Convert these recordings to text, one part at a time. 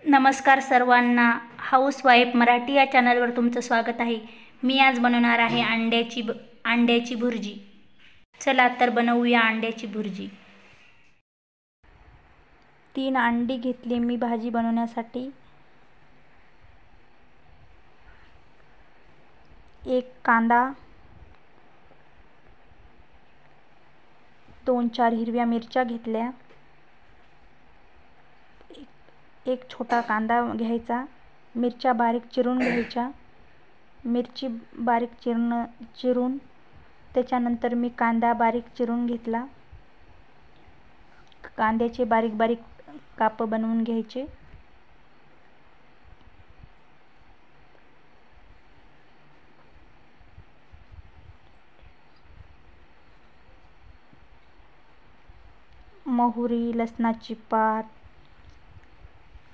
नमस्कार सर्वांना, हाऊसवाईफ मराठी या चॅनलवर तुमचं स्वागत आहे। मी आज बनवणार आहे अंड्याची भुर्जी। चला तर बनवूया अंड्याची भुर्जी। 3 अंडी घेतली मी भाजी बनवण्यासाठी। 1 कांदा, 2-4 हिरव्या मिरच्या घेतल्या। एक छोटा कांदा घ्यायचा, मिरच्या बारीक चिरून घ्यायच्या। मिरची बारीक चिरून त्याच्यानंतर मी कांदा बारीक चिरून घेतला। कांद्याचे बारीक बारीक काप बनवून घ्यायचे। मोहरी, लसणाची पात,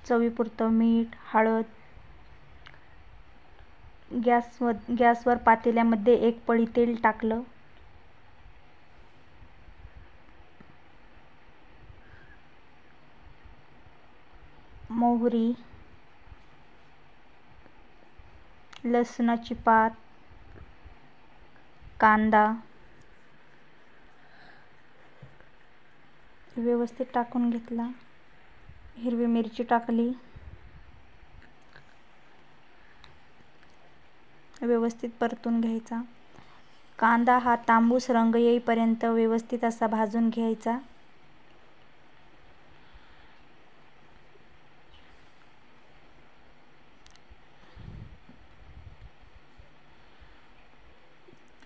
चवीपुरतं मीठ, हळद। गॅसवर पातेल्यामध्ये 1 पळी तेल टाकलं। मोहरी, लसणाची पात, कांदा व्यवस्थित टाकून घेतला। हिरवी मिरची टाकली। व्यवस्थित परतून घ्यायचा। कांदा हा तांबूस रंग येईपर्यंत व्यवस्थित असा भाजून घ्यायचा।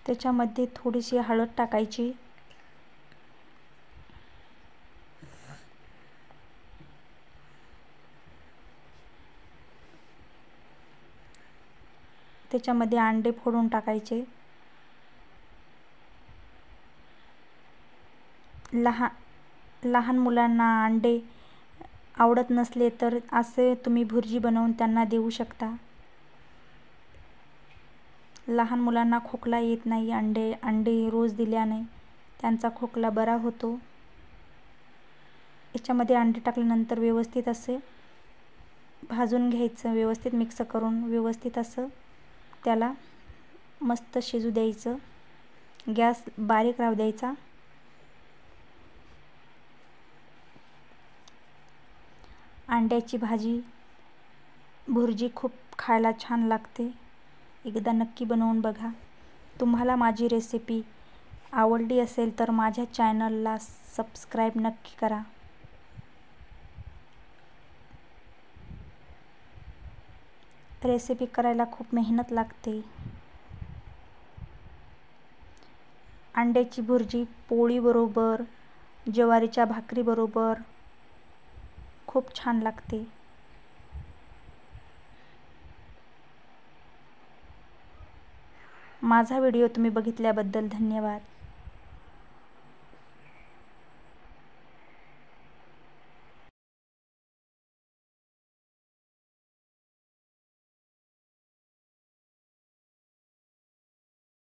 त्याच्यामध्ये थोडीशी हळद टाकायची। त्याच्यामध्ये अंडे फोडून टाकायचे। लहान मुलांना अंडे आवडत नसले तर असे तुम्ही भुर्जी बनवून त्यांना देऊ शकता। लहान मुलांना खोकला येत नाही अंडे रोज दिल्याने त्यांचा खोकला बरा होतो। याच्यामध्ये अंडे टाकल्यानंतर व्यवस्थित असे भाजून घ्यायचं। व्यवस्थित मिक्स करून व्यवस्थित असं त्याला मस्त शिजू द्यायचं। गॅस बारीक राहू द्यायचा। अंड्याची भुर्जी खूप खायला छान लागते। एकदा नक्की बनवून बघा। तुम्हाला माझी रेसिपी आवडली असेल तर माझ्या चॅनलला सबस्क्राईब नक्की करा। रेसिपी करायला खूप मेहनत लागते। अंड्याची भुर्जी पोळीबरोबर, ज्वारीच्या भाकरीबरोबर खूप छान लागते। माझा व्हिडिओ तुम्ही बघितल्याबद्दल धन्यवाद।